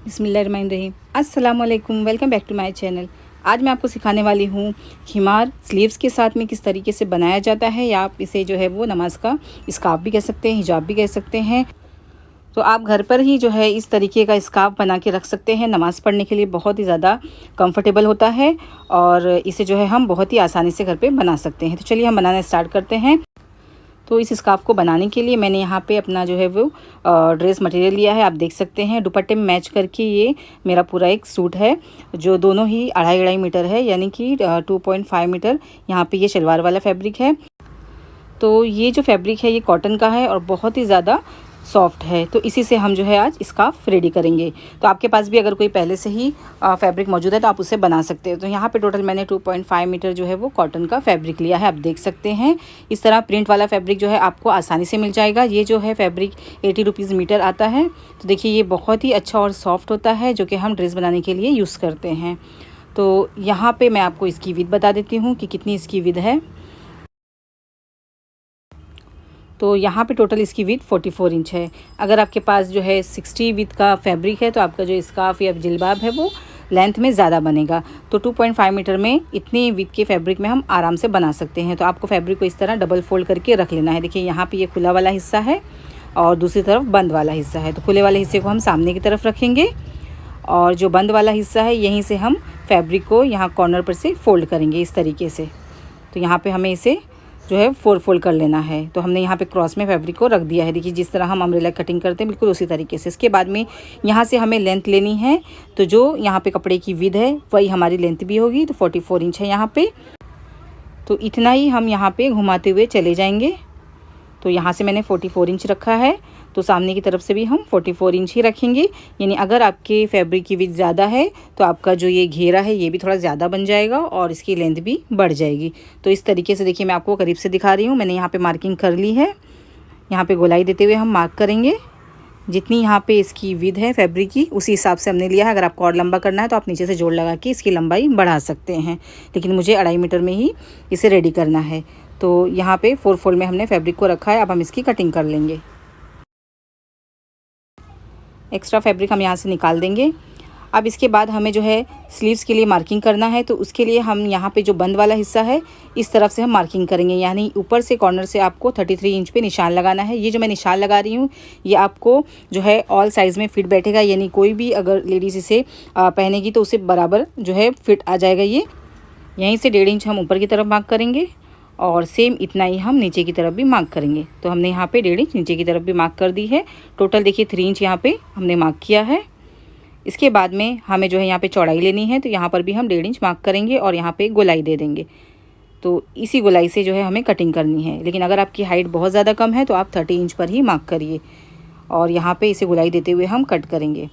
बिस्मिल्लाहिर्रहमानिर्रहीम। अस्सलामुअलैकुम, welcome back to my channel. आज मैं आपको सिखाने वाली हूँ खिमार स्लीव्स के साथ में किस तरीके से बनाया जाता है, या आप इसे जो है वो नमाज का स्कार्फ भी कह सकते हैं, हिजाब भी कह सकते हैं। तो आप घर पर ही जो है इस तरीके का स्कार्फ बना के रख सकते हैं। नमाज़ पढ़ने के लिए बहुत ही ज़्यादा कंफर्टेबल होता है और इसे जो है हम बहुत ही आसानी से घर पे बना सकते हैं। तो चलिए हम बनाना स्टार्ट करते हैं। तो इस स्कार्फ को बनाने के लिए मैंने यहाँ पे अपना जो है वो ड्रेस मटेरियल लिया है। आप देख सकते हैं दुपट्टे में मैच करके ये मेरा पूरा एक सूट है, जो दोनों ही 2.5 मीटर है, यानी कि 2.5 मीटर यहाँ पे ये शलवार वाला फैब्रिक है। तो ये जो फैब्रिक है ये कॉटन का है और बहुत ही ज़्यादा सॉफ्ट है। तो इसी से हम जो है आज स्कार्फ रेडी करेंगे। तो आपके पास भी अगर कोई पहले से ही फैब्रिक मौजूद है तो आप उसे बना सकते हो। तो यहाँ पे टोटल मैंने 2.5 मीटर जो है वो कॉटन का फैब्रिक लिया है। आप देख सकते हैं इस तरह प्रिंट वाला फैब्रिक जो है आपको आसानी से मिल जाएगा। ये जो है फैब्रिक 80 रुपीज़ मीटर आता है। तो देखिए ये बहुत ही अच्छा और सॉफ्ट होता है, जो कि हम ड्रेस बनाने के लिए यूज़ करते हैं। तो यहाँ पर मैं आपको इसकी विड्थ बता देती हूँ कि कितनी इसकी विड्थ है। तो यहाँ पे टोटल इसकी विड्थ 44 इंच है। अगर आपके पास जो है 60 विड्थ का फैब्रिक है तो आपका जो स्कार्फ या जिलबाब है वो लेंथ में ज़्यादा बनेगा। तो 2.5 मीटर में इतनी विड्थ के फैब्रिक में हम आराम से बना सकते हैं। तो आपको फैब्रिक को इस तरह डबल फोल्ड करके रख लेना है। देखिए यहाँ पे ये खुला वाला हिस्सा है और दूसरी तरफ बंद वाला हिस्सा है। तो खुले वाले हिस्से को हम सामने की तरफ रखेंगे और जो बंद वाला हिस्सा है यहीं से हम फैब्रिक को यहाँ कॉर्नर पर से फोल्ड करेंगे इस तरीके से। तो यहाँ पे हमें इसे जो है फोल्ड कर लेना है। तो हमने यहाँ पे क्रॉस में फैब्रिक को रख दिया है। देखिए जिस तरह हम अम्ब्रेला कटिंग करते हैं बिल्कुल उसी तरीके से। इसके बाद में यहाँ से हमें लेंथ लेनी है। तो जो यहाँ पे कपड़े की विड्थ है वही हमारी लेंथ भी होगी। तो 44 इंच है यहाँ पे। तो इतना ही हम यहाँ पे घुमाते हुए चले जाएंगे। तो यहाँ से मैंने 44 इंच रखा है, तो सामने की तरफ से भी हम 44 इंच ही रखेंगे। यानी अगर आपके फैब्रिक की विड्थ ज़्यादा है तो आपका जो ये घेरा है ये भी थोड़ा ज़्यादा बन जाएगा और इसकी लेंथ भी बढ़ जाएगी। तो इस तरीके से देखिए मैं आपको करीब से दिखा रही हूँ। मैंने यहाँ पे मार्किंग कर ली है। यहाँ पे गोलाई देते हुए हम मार्क करेंगे। जितनी यहाँ पे इसकी विड्थ है फैब्रिक की उसी हिसाब से हमने लिया है। अगर आपको और लंबा करना है तो आप नीचे से जोड़ लगा के इसकी लंबाई बढ़ा सकते हैं, लेकिन मुझे 2.5 मीटर में ही इसे रेडी करना है। तो यहाँ पे 4 फोल्ड में हमने फैब्रिक को रखा है। अब हम इसकी कटिंग कर लेंगे। एक्स्ट्रा फैब्रिक हम यहाँ से निकाल देंगे। अब इसके बाद हमें जो है स्लीव्स के लिए मार्किंग करना है। तो उसके लिए हम यहाँ पे जो बंद वाला हिस्सा है इस तरफ से हम मार्किंग करेंगे। यानी ऊपर से कॉर्नर से आपको 33 इंच पे निशान लगाना है। ये जो मैं निशान लगा रही हूँ ये आपको जो है ऑल साइज़ में फिट बैठेगा। यानी कोई भी अगर लेडीज़ इसे पहनेगी तो उसे बराबर जो है फिट आ जाएगा। ये यहीं से 1.5 इंच हम ऊपर की तरफ मार्क करेंगे और सेम इतना ही हम नीचे की तरफ भी मार्क करेंगे। तो हमने यहाँ पे 1.5 इंच नीचे की तरफ भी मार्क कर दी है। टोटल देखिए 3 इंच यहाँ पे हमने मार्क किया है। इसके बाद में हमें जो है यहाँ पे चौड़ाई लेनी है। तो यहाँ पर भी हम 1.5 इंच मार्क करेंगे और यहाँ पे गोलाई दे देंगे। तो इसी गोलाई से जो है हमें कटिंग करनी है। लेकिन अगर आपकी हाइट बहुत ज़्यादा कम है तो आप 30 इंच पर ही मार्क करिए और यहाँ पर इसे गोलाई देते हुए हम कट करेंगे।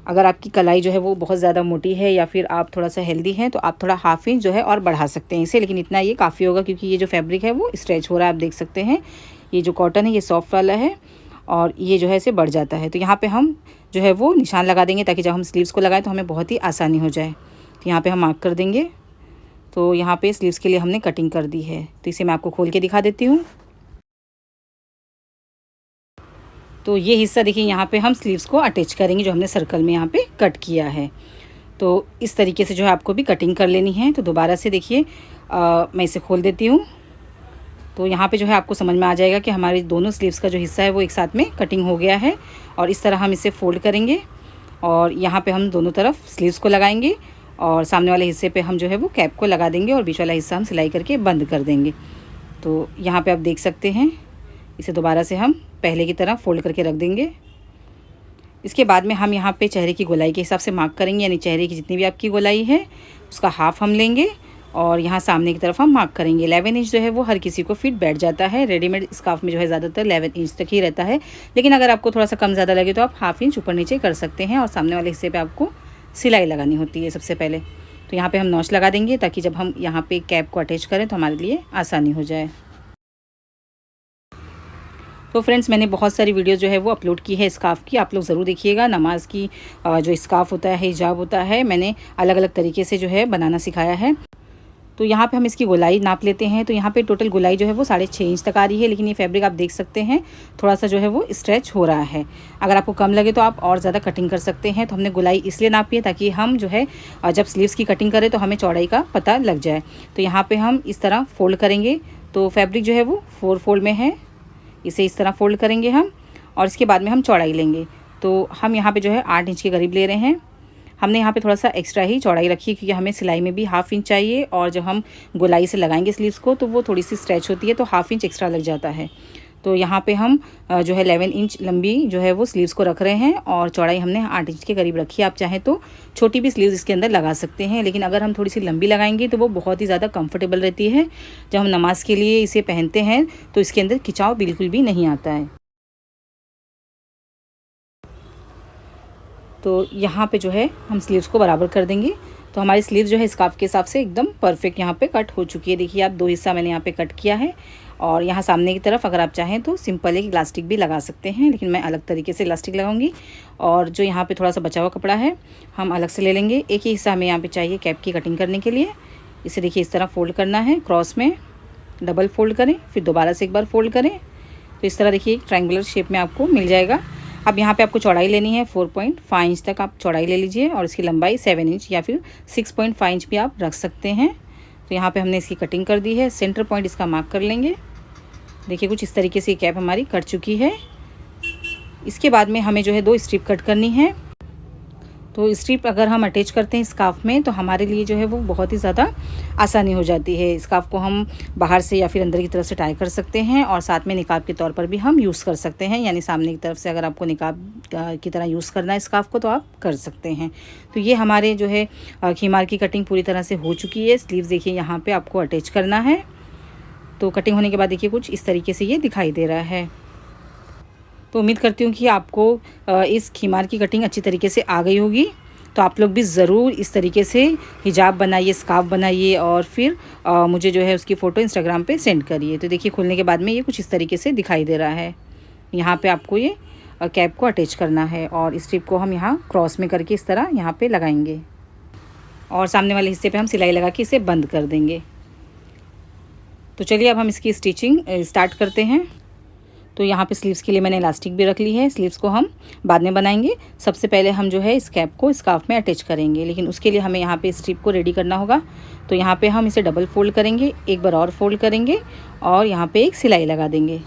अगर आपकी कलाई जो है वो बहुत ज़्यादा मोटी है या फिर आप थोड़ा सा हेल्दी हैं तो आप थोड़ा 1/2 इंच जो है और बढ़ा सकते हैं इसे, लेकिन इतना ये काफ़ी होगा क्योंकि ये जो फैब्रिक है वो स्ट्रेच हो रहा है। आप देख सकते हैं ये जो कॉटन है ये सॉफ्ट वाला है और ये जो है इसे बढ़ जाता है। तो यहाँ पे हम जो है वो निशान लगा देंगे ताकि जब हम स्लीव्स को लगाएं तो हमें बहुत ही आसानी हो जाए। तो यहाँ पर हम मार्क कर देंगे। तो यहाँ पर स्लीव्स के लिए हमने कटिंग कर दी है। तो इसे मैं आपको खोल के दिखा देती हूँ। तो ये हिस्सा देखिए यहाँ पे हम स्लीव्स को अटैच करेंगे जो हमने सर्कल में यहाँ पे कट किया है। तो इस तरीके से जो है आपको भी कटिंग कर लेनी है। तो दोबारा से देखिए मैं इसे खोल देती हूँ। तो यहाँ पे जो है आपको समझ में आ जाएगा कि हमारे दोनों स्लीव्स का जो हिस्सा है वो एक साथ में कटिंग हो गया है। और इस तरह हम इसे फोल्ड करेंगे और यहाँ पर हम दोनों तरफ स्लीव्स को लगाएंगे और सामने वाले हिस्से पर हम जो है वो कैप को लगा देंगे और बीच वाला हिस्सा हम सिलाई करके बंद कर देंगे। तो यहाँ पर आप देख सकते हैं इसे दोबारा से हम पहले की तरह फोल्ड करके रख देंगे। इसके बाद में हम यहाँ पे चेहरे की गोलाई के हिसाब से मार्क करेंगे। यानी चेहरे की जितनी भी आपकी गोलाई है उसका हाफ हम लेंगे और यहाँ सामने की तरफ हम मार्क करेंगे। 11 इंच जो है वो हर किसी को फिट बैठ जाता है। रेडीमेड स्कार्फ में जो है ज़्यादातर 11 इंच तक ही रहता है, लेकिन अगर आपको थोड़ा सा कम ज़्यादा लगे तो आप 1/2 इंच ऊपर नीचे कर सकते हैं। और सामने वाले हिस्से पर आपको सिलाई लगानी होती है सबसे पहले। तो यहाँ पर हम नॉच लगा देंगे ताकि जब हम यहाँ पर कैप को अटैच करें तो हमारे लिए आसानी हो जाए। तो फ्रेंड्स मैंने बहुत सारी वीडियो जो है वो अपलोड की है स्कार्फ़ की, आप लोग ज़रूर देखिएगा। नमाज की जो स्कार्फ़ होता है, हिजाब होता है, मैंने अलग अलग तरीके से जो है बनाना सिखाया है। तो यहाँ पे हम इसकी गोलाई नाप लेते हैं। तो यहाँ पे टोटल गोलाई जो है वो 6.5 इंच तक आ रही है, लेकिन ये फैब्रिक आप देख सकते हैं थोड़ा सा जो है वो स्ट्रेच हो रहा है। अगर आपको कम लगे तो आप और ज़्यादा कटिंग कर सकते हैं। तो हमने गोलाई इसलिए नापी है ताकि हम जो है जब स्लीव्स की कटिंग करें तो हमें चौड़ाई का पता लग जाए। तो यहाँ पर हम इस तरह फोल्ड करेंगे। तो फैब्रिक जो है वो 4 फोल्ड में है, इसे इस तरह फोल्ड करेंगे हम, और इसके बाद में हम चौड़ाई लेंगे। तो हम यहाँ पे जो है 8 इंच के करीब ले रहे हैं। हमने यहाँ पे थोड़ा सा एक्स्ट्रा ही चौड़ाई रखी है क्योंकि हमें सिलाई में भी 1/2 इंच चाहिए, और जब हम गोलाई से लगाएंगे स्लीव्स को तो वो थोड़ी सी स्ट्रेच होती है, तो 1/2 इंच एक्स्ट्रा लग जाता है। तो यहाँ पे हम जो है 11 इंच लंबी जो है वो स्लीव्स को रख रहे हैं, और चौड़ाई हमने 8 इंच के करीब रखी है। आप चाहें तो छोटी भी स्लीव्स इसके अंदर लगा सकते हैं, लेकिन अगर हम थोड़ी सी लंबी लगाएंगे तो वो बहुत ही ज़्यादा कंफर्टेबल रहती है। जब हम नमाज के लिए इसे पहनते हैं तो इसके अंदर खिंचाव बिल्कुल भी नहीं आता है। तो यहाँ पे जो है हम स्लीव्स को बराबर कर देंगे। तो हमारी स्लीव जो है स्कार्फ के हिसाब से एकदम परफेक्ट यहाँ पे कट हो चुकी है। देखिए आप 2 हिस्सा मैंने यहाँ पे कट किया है, और यहाँ सामने की तरफ अगर आप चाहें तो सिंपल एक इलास्टिक भी लगा सकते हैं, लेकिन मैं अलग तरीके से इलास्टिक लगाऊंगी। और जो यहाँ पे थोड़ा सा बचा हुआ कपड़ा है हम अलग से ले लेंगे। एक ही हिस्सा हमें यहाँ पे चाहिए कैप की कटिंग करने के लिए। इसे देखिए इस तरह फोल्ड करना है, क्रॉस में डबल फोल्ड करें, फिर दोबारा से एक बार फोल्ड करें। तो इस तरह देखिए ट्रायंगुलर शेप में आपको मिल जाएगा। अब यहाँ पे आपको चौड़ाई लेनी है 4.5 इंच तक आप चौड़ाई ले लीजिए, और इसकी लंबाई 7 इंच या फिर 6.5 इंच भी आप रख सकते हैं। तो यहाँ पे हमने इसकी कटिंग कर दी है। सेंटर पॉइंट इसका मार्क कर लेंगे। देखिए कुछ इस तरीके से कैप हमारी कट चुकी है। इसके बाद में हमें जो है 2 स्ट्रिप कट करनी है। तो स्ट्रिप अगर हम अटैच करते हैं स्कार्फ में तो हमारे लिए जो है वो बहुत ही ज़्यादा आसानी हो जाती है। स्कार्फ को हम बाहर से या फिर अंदर की तरफ से टाई कर सकते हैं, और साथ में निकाब के तौर पर भी हम यूज़ कर सकते हैं। यानी सामने की तरफ से अगर आपको निकाब की तरह यूज़ करना है स्कार्फ को तो आप कर सकते हैं। तो ये हमारे जो है खीमार की कटिंग पूरी तरह से हो चुकी है। स्लीव्स देखिए यहाँ पर आपको अटैच करना है। तो कटिंग होने के बाद देखिए कुछ इस तरीके से ये दिखाई दे रहा है। तो उम्मीद करती हूँ कि आपको इस खीमार की कटिंग अच्छी तरीके से आ गई होगी। तो आप लोग भी ज़रूर इस तरीके से हिजाब बनाइए, स्कार्फ बनाइए, और फिर मुझे जो है उसकी फ़ोटो इंस्टाग्राम पे सेंड करिए। तो देखिए खुलने के बाद में ये कुछ इस तरीके से दिखाई दे रहा है। यहाँ पे आपको ये कैप को अटैच करना है, और स्ट्रिप को हम यहाँ क्रॉस में करके इस तरह यहाँ पे लगाएंगे, और सामने वाले हिस्से पे हम सिलाई लगा के इसे बंद कर देंगे। तो चलिए अब हम इसकी स्टिचिंग स्टार्ट करते हैं। तो यहाँ पे स्लीव्स के लिए मैंने इलास्टिक भी रख ली है। स्लीव्स को हम बाद में बनाएंगे। सबसे पहले हम जो है इस कैप को स्कार्फ में अटैच करेंगे, लेकिन उसके लिए हमें यहाँ पे स्ट्रिप को रेडी करना होगा। तो यहाँ पे हम इसे डबल फोल्ड करेंगे, एक बार और फोल्ड करेंगे, और यहाँ पे एक सिलाई लगा देंगे।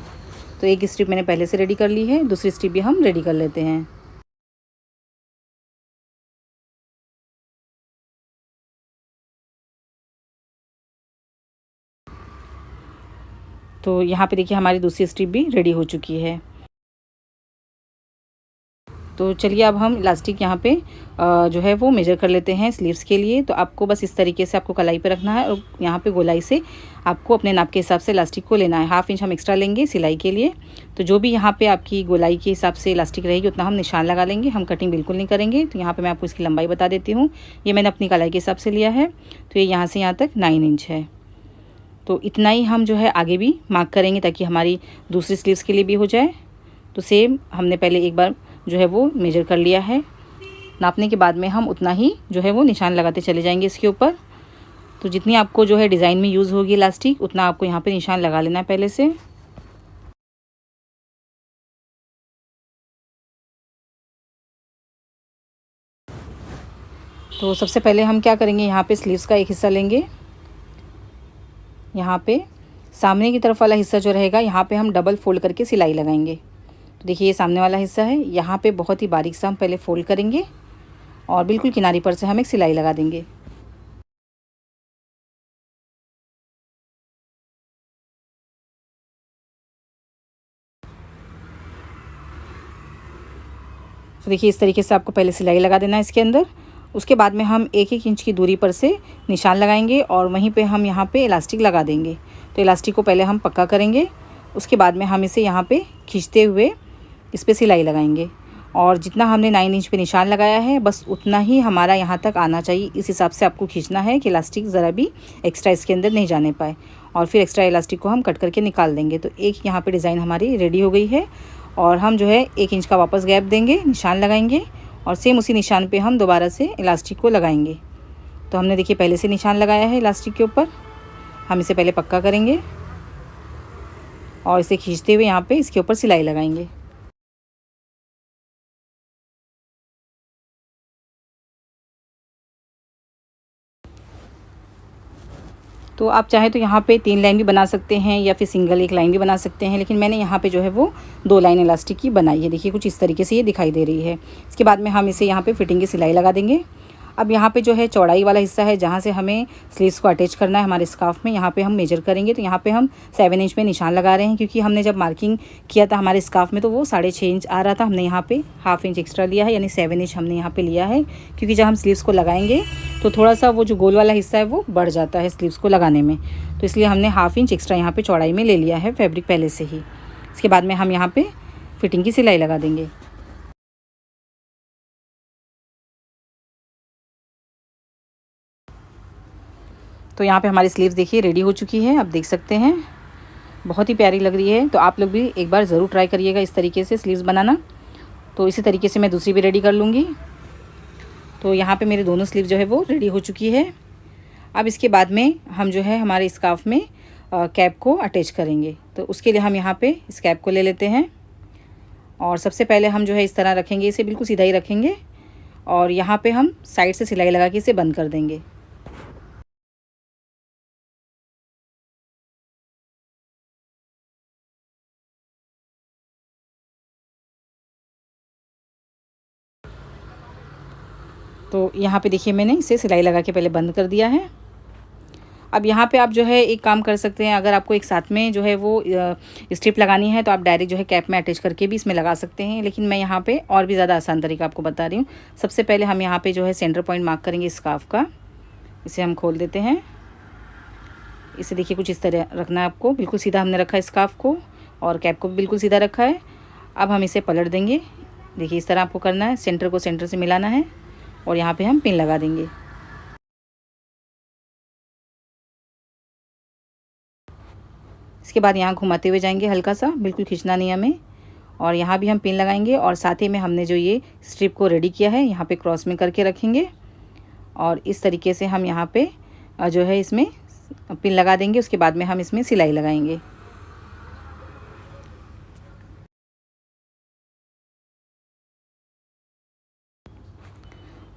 तो एक स्ट्रिप मैंने पहले से रेडी कर ली है, दूसरी स्ट्रिप भी हम रेडी कर लेते हैं। तो यहाँ पे देखिए हमारी दूसरी स्ट्रिप भी रेडी हो चुकी है। तो चलिए अब हम इलास्टिक यहाँ पे जो है वो मेजर कर लेते हैं स्लीव्स के लिए। तो आपको बस इस तरीके से आपको कलाई पे रखना है, और यहाँ पे गोलाई से आपको अपने नाप के हिसाब से इलास्टिक को लेना है। 1/2 इंच हम एक्स्ट्रा लेंगे सिलाई के लिए। तो जो भी यहाँ पे आपकी गोलाई के हिसाब से इलास्टिक रहेगी उतना हम निशान लगा लेंगे। हम कटिंग बिल्कुल नहीं करेंगे। तो यहाँ पर मैं आपको इसकी लंबाई बता देती हूँ। ये मैंने अपनी कलाई के हिसाब से लिया है। तो ये यहाँ से यहाँ तक 9 इंच है। तो इतना ही हम जो है आगे भी मार्क करेंगे ताकि हमारी दूसरी स्लीव्स के लिए भी हो जाए। तो सेम हमने पहले एक बार जो है वो मेजर कर लिया है। नापने के बाद में हम उतना ही जो है वो निशान लगाते चले जाएंगे इसके ऊपर। तो जितनी आपको जो है डिज़ाइन में यूज़ होगी इलास्टिक उतना आपको यहाँ पे निशान लगा लेना है पहले से। तो सबसे पहले हम क्या करेंगे, यहाँ पे स्लीव्स का एक हिस्सा लेंगे। यहाँ पे सामने की तरफ वाला हिस्सा जो रहेगा यहाँ पे हम डबल फोल्ड करके सिलाई लगाएंगे। तो देखिए ये सामने वाला हिस्सा है, यहाँ पे बहुत ही बारीक सा हम पहले फोल्ड करेंगे, और बिल्कुल किनारी पर से हम एक सिलाई लगा देंगे। तो देखिए इस तरीके से आपको पहले सिलाई लगा देना है इसके अंदर। उसके बाद में हम 1-1 इंच की दूरी पर से निशान लगाएंगे, और वहीं पे हम यहाँ पे इलास्टिक लगा देंगे। तो इलास्टिक को पहले हम पक्का करेंगे, उसके बाद में हम इसे यहाँ पे खींचते हुए इस पर सिलाई लगाएंगे। और जितना हमने 9 इंच पे निशान लगाया है बस उतना ही हमारा यहाँ तक आना चाहिए। इस हिसाब से आपको खींचना है कि इलास्टिक ज़रा भी एक्स्ट्रा इसके अंदर नहीं जाने पाए, और फिर एक्स्ट्रा इलास्टिक को हम कट करके निकाल देंगे। तो एक यहाँ पे डिज़ाइन हमारी रेडी हो गई है, और हम जो है 1 इंच का वापस गैप देंगे, निशान लगाएंगे, और सेम उसी निशान पे हम दोबारा से इलास्टिक को लगाएंगे। तो हमने देखिए पहले से निशान लगाया है इलास्टिक के ऊपर। हम इसे पहले पक्का करेंगे और इसे खींचते हुए यहाँ पे इसके ऊपर सिलाई लगाएंगे। तो आप चाहें तो यहाँ पे 3 लाइन भी बना सकते हैं या फिर सिंगल 1 लाइन भी बना सकते हैं, लेकिन मैंने यहाँ पे जो है वो 2 लाइन इलास्टिक की बनाई है। देखिए कुछ इस तरीके से ये दिखाई दे रही है। इसके बाद में हम इसे यहाँ पे फिटिंग की सिलाई लगा देंगे। अब यहाँ पे जो है चौड़ाई वाला हिस्सा है जहाँ से हमें स्लीव्स को अटैच करना है हमारे स्कार्फ में, यहाँ पे हम मेजर करेंगे। तो यहाँ पे हम 7 इंच में निशान लगा रहे हैं, क्योंकि हमने जब मार्किंग किया था हमारे स्कार्फ में तो वो 6.5 इंच आ रहा था। हमने यहाँ पे हाफ इंच एक्स्ट्रा लिया है, यानी 7 इंच हमने यहाँ पे लिया है, क्योंकि जब हम स्लीव्स को लगाएंगे तो थोड़ा सा वो जो गोल वाला हिस्सा है वो बढ़ जाता है स्लीव्स को लगाने में। तो इसलिए हमने हाफ इंच एक्स्ट्रा यहाँ पे चौड़ाई में ले लिया है फैब्रिक पहले से ही। इसके बाद में हम यहाँ पे फिटिंग की सिलाई लगा देंगे। तो यहाँ पे हमारी स्लीव्स देखिए रेडी हो चुकी है, आप देख सकते हैं बहुत ही प्यारी लग रही है। तो आप लोग भी एक बार ज़रूर ट्राई करिएगा इस तरीके से स्लीव्स बनाना। तो इसी तरीके से मैं दूसरी भी रेडी कर लूँगी। तो यहाँ पे मेरे दोनों स्लीव जो है वो रेडी हो चुकी है। अब इसके बाद में हम जो है हमारे स्कार्फ में कैप को अटैच करेंगे। तो उसके लिए हम यहाँ पे इस कैप को ले लेते हैं और सबसे पहले हम जो है इस तरह रखेंगे, इसे बिल्कुल सीधा ही रखेंगे और यहाँ पे हम साइड से सिलाई लगा के इसे बंद कर देंगे। तो यहाँ पे देखिए मैंने इसे सिलाई लगा के पहले बंद कर दिया है। अब यहाँ पे आप जो है एक काम कर सकते हैं, अगर आपको एक साथ में जो है वो स्ट्रिप लगानी है तो आप डायरेक्ट जो है कैप में अटैच करके भी इसमें लगा सकते हैं, लेकिन मैं यहाँ पे और भी ज़्यादा आसान तरीका आपको बता रही हूँ। सबसे पहले हम यहाँ पे जो है सेंटर पॉइंट मार्क करेंगे स्कार्फ का। इसे हम खोल देते हैं। इसे देखिए कुछ इस तरह रखना है आपको, बिल्कुल सीधा हमने रखा है स्कार्फ को और कैप को भी बिल्कुल सीधा रखा है। अब हम इसे पलट देंगे। देखिए इस तरह आपको करना है, सेंटर को सेंटर से मिलाना है और यहाँ पे हम पिन लगा देंगे। इसके बाद यहाँ घुमाते हुए जाएंगे हल्का सा, बिल्कुल खींचना नहीं हमें, और यहाँ भी हम पिन लगाएंगे और साथ ही में हमने जो ये स्ट्रिप को रेडी किया है यहाँ पे क्रॉस में करके रखेंगे और इस तरीके से हम यहाँ पे जो है इसमें पिन लगा देंगे। उसके बाद में हम इसमें सिलाई लगाएंगे।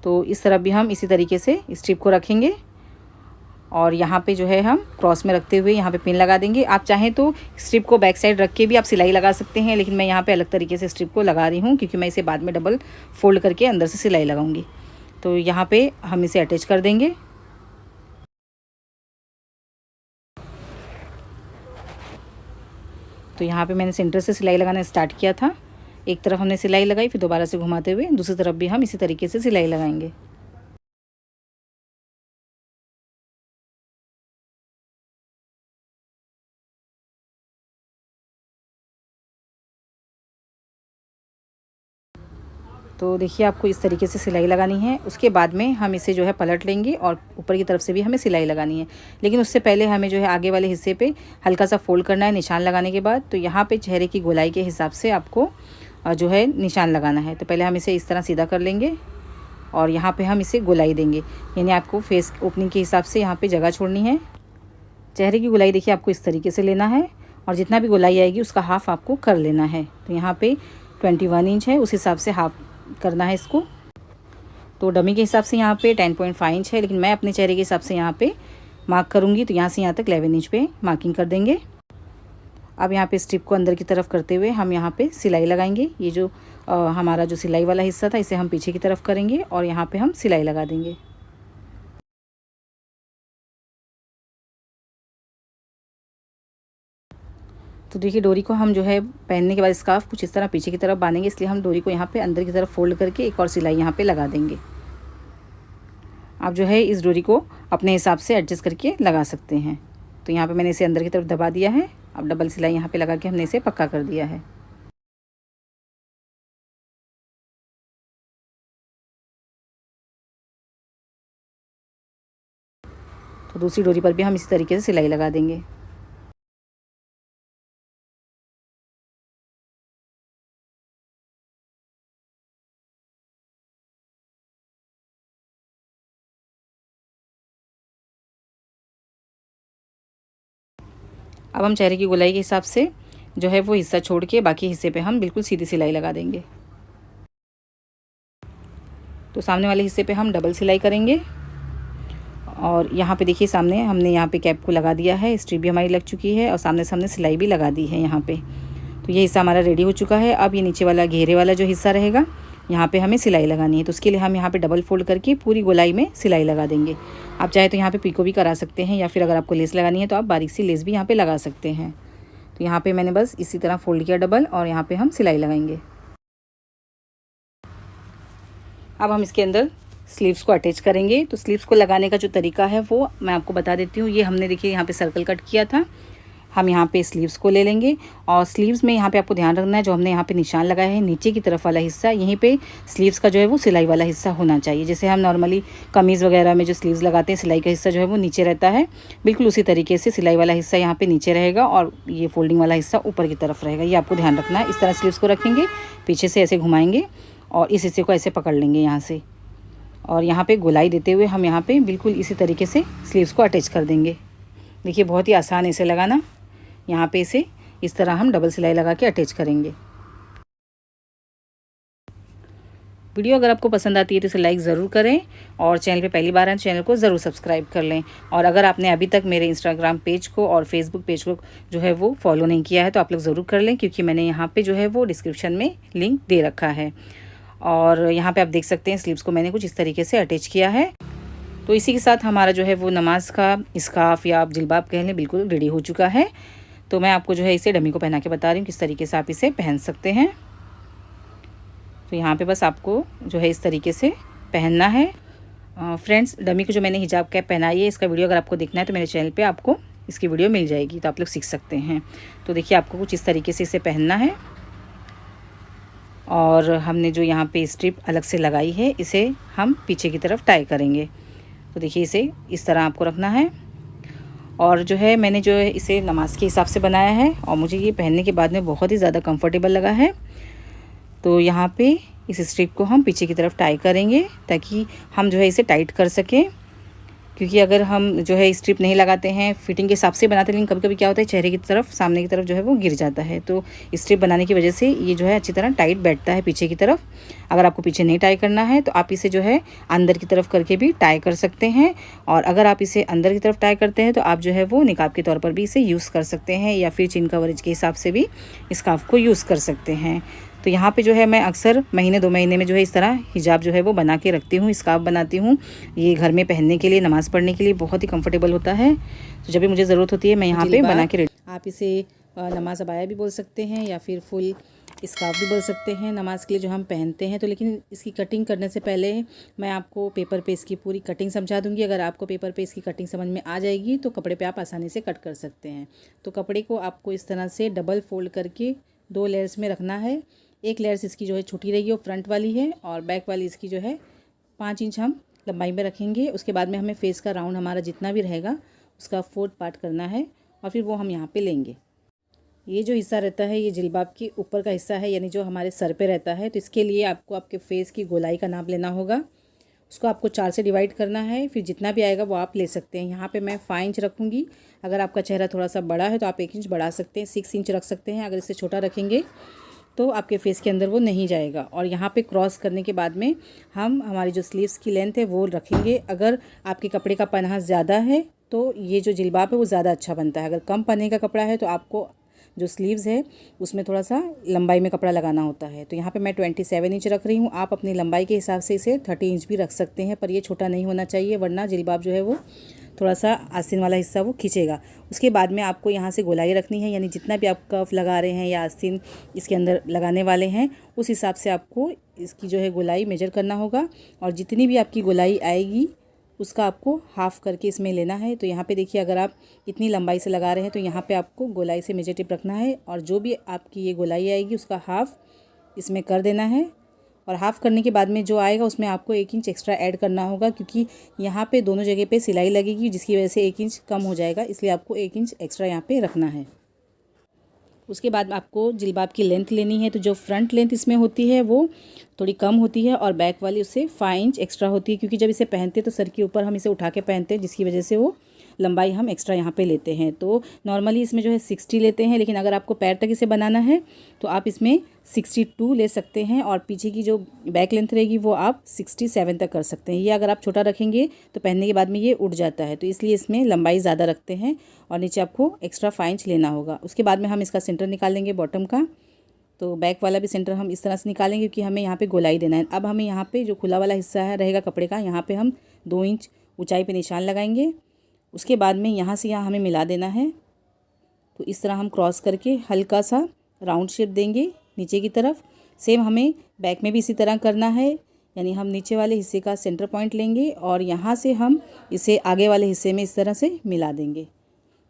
तो इस तरफ भी हम इसी तरीके से स्ट्रिप को रखेंगे और यहाँ पे जो है हम क्रॉस में रखते हुए यहाँ पे पिन लगा देंगे। आप चाहें तो स्ट्रिप को बैक साइड रख के भी आप सिलाई लगा सकते हैं, लेकिन मैं यहाँ पे अलग तरीके से स्ट्रिप को लगा रही हूँ क्योंकि मैं इसे बाद में डबल फोल्ड करके अंदर से सिलाई लगाऊंगी। तो यहाँ पे हम इसे अटैच कर देंगे। तो यहाँ पे मैंने सेंटर से सिलाई लगाना स्टार्ट किया था। एक तरफ हमने सिलाई लगाई, फिर दोबारा से घुमाते हुए दूसरी तरफ भी हम इसी तरीके से सिलाई लगाएंगे। तो देखिए आपको इस तरीके से सिलाई लगानी है। उसके बाद में हम इसे जो है पलट लेंगे और ऊपर की तरफ से भी हमें सिलाई लगानी है, लेकिन उससे पहले हमें जो है आगे वाले हिस्से पे हल्का सा फोल्ड करना है निशान लगाने के बाद। तो यहाँ पे चेहरे की गोलाई के हिसाब से आपको जो है निशान लगाना है। तो पहले हम इसे इस तरह सीधा कर लेंगे और यहाँ पे हम इसे गोलाई देंगे, यानी आपको फेस ओपनिंग के हिसाब से यहाँ पे जगह छोड़नी है। चेहरे की गोलाई देखिए आपको इस तरीके से लेना है और जितना भी गोलाई आएगी उसका हाफ़ आपको कर लेना है। तो यहाँ पे 21 इंच है, उस हिसाब से हाफ़ करना है इसको। तो डमी के हिसाब से यहाँ पे 10.5 इंच है, लेकिन मैं अपने चेहरे के हिसाब से यहाँ पे मार्क करूँगी। तो यहाँ से यहाँ तक 11 इंच पे मार्किंग कर देंगे। अब यहाँ पे स्ट्रिप को अंदर की तरफ करते हुए हम यहाँ पे सिलाई लगाएंगे। ये जो हमारा जो सिलाई वाला हिस्सा था इसे हम पीछे की तरफ करेंगे और यहाँ पे हम सिलाई लगा देंगे। तो देखिए डोरी को हम जो है पहनने के बाद स्कार्फ कुछ इस तरह पीछे की तरफ बांधेंगे, इसलिए हम डोरी को यहाँ पे अंदर की तरफ फोल्ड करके एक और सिलाई यहाँ पे लगा देंगे। आप जो है इस डोरी को अपने हिसाब से एडजस्ट करके लगा सकते हैं। तो यहाँ पे मैंने इसे अंदर की तरफ दबा दिया है। अब डबल सिलाई यहाँ पे लगा के हमने इसे पक्का कर दिया है। तो दूसरी डोरी पर भी हम इसी तरीके से सिलाई लगा देंगे। अब हम चेहरे की गोलाई के हिसाब से जो है वो हिस्सा छोड़ के बाकी हिस्से पे हम बिल्कुल सीधी सिलाई लगा देंगे। तो सामने वाले हिस्से पे हम डबल सिलाई करेंगे और यहाँ पे देखिए सामने हमने यहाँ पे कैप को लगा दिया है, स्ट्रिप भी हमारी लग चुकी है और सामने से हमने सिलाई भी लगा दी है यहाँ पे। तो ये हिस्सा हमारा रेडी हो चुका है। अब ये नीचे वाला घेरे वाला जो हिस्सा रहेगा यहाँ पे हमें सिलाई लगानी है। तो उसके लिए हम यहाँ पे डबल फोल्ड करके पूरी गोलाई में सिलाई लगा देंगे। आप चाहे तो यहाँ पे पीको भी करा सकते हैं या फिर अगर आपको लेस लगानी है तो आप बारीक सी लेस भी यहाँ पे लगा सकते हैं। तो यहाँ पे मैंने बस इसी तरह फोल्ड किया डबल और यहाँ पे हम सिलाई लगाएंगे। अब हम इसके अंदर स्लीव्स को अटैच करेंगे। तो स्लीव्स को लगाने का जो तरीका है वो मैं आपको बता देती हूँ। ये हमने देखिए यहाँ पे सर्कल कट किया था, हम यहाँ पे स्लीव्स को ले लेंगे और स्लीव्स में यहाँ पे आपको ध्यान रखना है जो हमने यहाँ पे निशान लगाया है नीचे की तरफ वाला हिस्सा, यहीं पे स्लीव्स का जो है वो सिलाई वाला हिस्सा होना चाहिए। जैसे हम नॉर्मली कमीज़ वगैरह में जो स्लीव्स लगाते हैं सिलाई का हिस्सा जो है वो नीचे रहता है, बिल्कुल उसी तरीके से सिलाई वाला हिस्सा यहाँ पे नीचे रहेगा और ये फोल्डिंग वाला हिस्सा ऊपर की तरफ रहेगा। ये आपको ध्यान रखना है। इस तरह स्लीव्स को रखेंगे, पीछे से ऐसे घुमाएंगे और इस हिस्से को ऐसे पकड़ लेंगे यहाँ से और यहाँ पे गोलाई देते हुए हम यहाँ पे बिल्कुल इसी तरीके से स्लीव्स को अटैच कर देंगे। देखिए बहुत ही आसान इसे लगाना। यहाँ पे इसे इस तरह हम डबल सिलाई लगा के अटैच करेंगे। वीडियो अगर आपको पसंद आती है तो इसे लाइक ज़रूर करें और चैनल पे पहली बार आए तो चैनल को ज़रूर सब्सक्राइब कर लें। और अगर आपने अभी तक मेरे इंस्टाग्राम पेज को और फेसबुक पेज को जो है वो फॉलो नहीं किया है तो आप लोग ज़रूर कर लें, क्योंकि मैंने यहाँ पे जो है वो डिस्क्रिप्शन में लिंक दे रखा है। और यहाँ पे आप देख सकते हैं स्लीव्स को मैंने कुछ इस तरीके से अटैच किया है। तो इसी के साथ हमारा जो है वो नमाज का स्कार्फ या आप जिल्बाब कह लें बिल्कुल रेडी हो चुका है। तो मैं आपको जो है इसे डमी को पहना के बता रही हूँ किस तरीके से आप इसे पहन सकते हैं। तो यहाँ पे बस आपको जो है इस तरीके से पहनना है। फ्रेंड्स, डमी को जो मैंने हिजाब कैप पहनाई है इसका वीडियो अगर आपको देखना है तो मेरे चैनल पे आपको इसकी वीडियो मिल जाएगी, तो आप लोग सीख सकते हैं। तो देखिए आपको कुछ इस तरीके से इसे पहनना है और हमने जो यहाँ पे स्ट्रिप अलग से लगाई है इसे हम पीछे की तरफ टाई करेंगे। तो देखिए इसे इस तरह आपको रखना है और जो है मैंने जो है इसे नमाज के हिसाब से बनाया है और मुझे ये पहनने के बाद में बहुत ही ज़्यादा कंफर्टेबल लगा है। तो यहाँ पे इस स्ट्रिप को हम पीछे की तरफ टाई करेंगे ताकि हम जो है इसे टाइट कर सकें, क्योंकि अगर हम जो है स्ट्रिप नहीं लगाते हैं फिटिंग के हिसाब से बनाते हैं, लेकिन कभी कभी क्या होता है चेहरे की तरफ सामने की तरफ जो है वो गिर जाता है। तो स्ट्रिप बनाने की वजह से ये जो है अच्छी तरह टाइट बैठता है पीछे की तरफ। अगर आपको पीछे नहीं टाई करना है तो आप इसे जो है अंदर की तरफ करके भी टाई कर सकते हैं, और अगर आप इसे अंदर की तरफ टाई करते हैं तो आप जो है वो निकाब के तौर पर भी इसे यूज़ कर सकते हैं या फिर चिन कवरेज के हिसाब से भी स्कार्फ को यूज़ कर सकते हैं। तो यहाँ पे जो है मैं अक्सर महीने 2 महीने में जो है इस तरह हिजाब जो है वो बना के रखती हूँ, स्कार्फ बनाती हूँ। ये घर में पहनने के लिए, नमाज़ पढ़ने के लिए बहुत ही कंफर्टेबल होता है। तो जब भी मुझे ज़रूरत होती है मैं यहाँ पे बना के आप इसे नमाज अबाया भी बोल सकते हैं या फिर फुल स्कार्फ भी बोल सकते हैं नमाज के लिए जो हम पहनते हैं। तो लेकिन इसकी कटिंग करने से पहले मैं आपको पेपर पे इसकी पूरी कटिंग समझा दूंगी। अगर आपको पेपर पे इसकी कटिंग समझ में आ जाएगी तो कपड़े पे आप आसानी से कट कर सकते हैं। तो कपड़े को आपको इस तरह से डबल फोल्ड करके 2 लेयर्स में रखना है। एक लेयर्स इसकी जो है छोटी रहेगी वो फ्रंट वाली है और बैक वाली इसकी जो है 5 इंच हम लंबाई में रखेंगे। उसके बाद में हमें फेस का राउंड हमारा जितना भी रहेगा उसका 4th पार्ट करना है और फिर वो हम यहाँ पे लेंगे। ये जो हिस्सा रहता है ये जिल्बाब के ऊपर का हिस्सा है, यानी जो हमारे सर पे रहता है। तो इसके लिए आपको आपके फेस की गोलाई का नाप लेना होगा, उसको आपको 4 से डिवाइड करना है, फिर जितना भी आएगा वो आप ले सकते हैं। यहाँ पे मैं 5 इंच रखूँगी। अगर आपका चेहरा थोड़ा सा बड़ा है तो आप 1 इंच बढ़ा सकते हैं, 6 इंच रख सकते हैं। अगर इससे छोटा रखेंगे तो आपके फेस के अंदर वो नहीं जाएगा। और यहाँ पे क्रॉस करने के बाद में हम हमारी जो स्लीव्स की लेंथ है वो रखेंगे। अगर आपके कपड़े का पन्हा ज़्यादा है तो ये जो जिल्बाब है वो ज़्यादा अच्छा बनता है। अगर कम पन्हे का कपड़ा है तो आपको जो स्लीव्स है उसमें थोड़ा सा लंबाई में कपड़ा लगाना होता है। तो यहाँ पे मैं 27 इंच रख रही हूँ। आप अपनी लंबाई के हिसाब से इसे 30 इंच भी रख सकते हैं, पर ये छोटा नहीं होना चाहिए वरना जिल्बाब जो है वो थोड़ा सा आस्तीन वाला हिस्सा वो खींचेगा। उसके बाद में आपको यहाँ से गोलाई रखनी है, यानी जितना भी आप कफ लगा रहे हैं या आस्तीन इसके अंदर लगाने वाले हैं उस हिसाब से आपको इसकी जो है गोलाई मेजर करना होगा। और जितनी भी आपकी गोलाई आएगी उसका आपको हाफ़ करके इसमें लेना है। तो यहाँ पे देखिए अगर आप इतनी लंबाई से लगा रहे हैं तो यहाँ पे आपको गोलाई से मेजर टिप रखना है और जो भी आपकी ये गोलाई आएगी उसका हाफ़ इसमें कर देना है। और हाफ़ करने के बाद में जो आएगा उसमें आपको 1 इंच एक्स्ट्रा ऐड करना होगा, क्योंकि यहाँ पे दोनों जगह पे सिलाई लगेगी जिसकी वजह से 1 इंच कम हो जाएगा, इसलिए आपको 1 इंच एक्स्ट्रा यहाँ पे रखना है। उसके बाद आपको जिल्बाब की लेंथ लेनी है। तो जो फ्रंट लेंथ इसमें होती है वो थोड़ी कम होती है और बैक वाली उससे 5 इंच एक्स्ट्रा होती है, क्योंकि जब इसे पहनते हैं तो सर के ऊपर हम इसे उठा के पहनते हैं जिसकी वजह से वो लंबाई हम एक्स्ट्रा यहाँ पे लेते हैं। तो नॉर्मली इसमें जो है 60 लेते हैं, लेकिन अगर आपको पैर तक इसे बनाना है तो आप इसमें 62 ले सकते हैं और पीछे की जो बैक लेंथ रहेगी वो आप 67 तक कर सकते हैं। ये अगर आप छोटा रखेंगे तो पहनने के बाद में ये उड़ जाता है, तो इसलिए इसमें लंबाई ज़्यादा रखते हैं और नीचे आपको एक्स्ट्रा 5 इंच लेना होगा। उसके बाद में हम इसका सेंटर निकाल लेंगे बॉटम का। तो बैक वाला भी सेंटर हम इस तरह से निकालेंगे क्योंकि हमें यहाँ पे गोलाई देना है। अब हमें यहाँ पे जो खुला वाला हिस्सा है रहेगा कपड़े का, यहाँ पे हम 2 इंच ऊंचाई पे निशान लगाएंगे। उसके बाद में यहाँ से यहाँ हमें मिला देना है। तो इस तरह हम क्रॉस करके हल्का सा राउंड शेप देंगे नीचे की तरफ। सेम हमें बैक में भी इसी तरह करना है, यानी हम नीचे वाले हिस्से का सेंटर पॉइंट लेंगे और यहाँ से हम इसे आगे वाले हिस्से में इस तरह से मिला देंगे।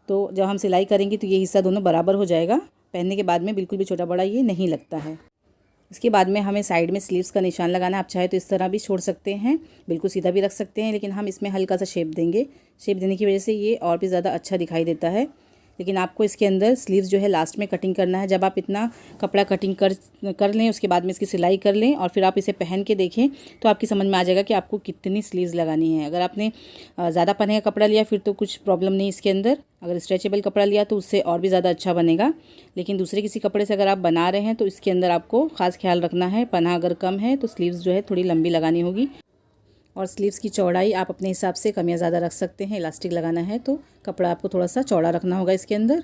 तो जब हम सिलाई करेंगे तो ये हिस्सा दोनों बराबर हो जाएगा। पहनने के बाद में बिल्कुल भी छोटा बड़ा ये नहीं लगता है। इसके बाद में हमें साइड में स्लीव्स का निशान लगाना है। आप चाहे तो इस तरह भी छोड़ सकते हैं, बिल्कुल सीधा भी रख सकते हैं, लेकिन हम इसमें हल्का सा शेप देंगे। शेप देने की वजह से ये और भी ज़्यादा अच्छा दिखाई देता है। लेकिन आपको इसके अंदर स्लीव्स जो है लास्ट में कटिंग करना है। जब आप इतना कपड़ा कटिंग कर लें उसके बाद में इसकी सिलाई कर लें और फिर आप इसे पहन के देखें तो आपकी समझ में आ जाएगा कि आपको कितनी स्लीव्स लगानी है। अगर आपने ज़्यादा पहने का कपड़ा लिया फिर तो कुछ प्रॉब्लम नहीं इसके अंदर। अगर स्ट्रेचेबल कपड़ा लिया तो उससे और भी ज़्यादा अच्छा बनेगा। लेकिन दूसरे किसी कपड़े से अगर आप बना रहे हैं तो इसके अंदर आपको ख़ास ख्याल रखना है। पन्हा अगर कम है तो स्लीव्स जो है थोड़ी लंबी लगानी होगी और स्लीव्स की चौड़ाई आप अपने हिसाब से कम या ज़्यादा रख सकते हैं। इलास्टिक लगाना है तो कपड़ा आपको थोड़ा सा चौड़ा रखना होगा इसके अंदर,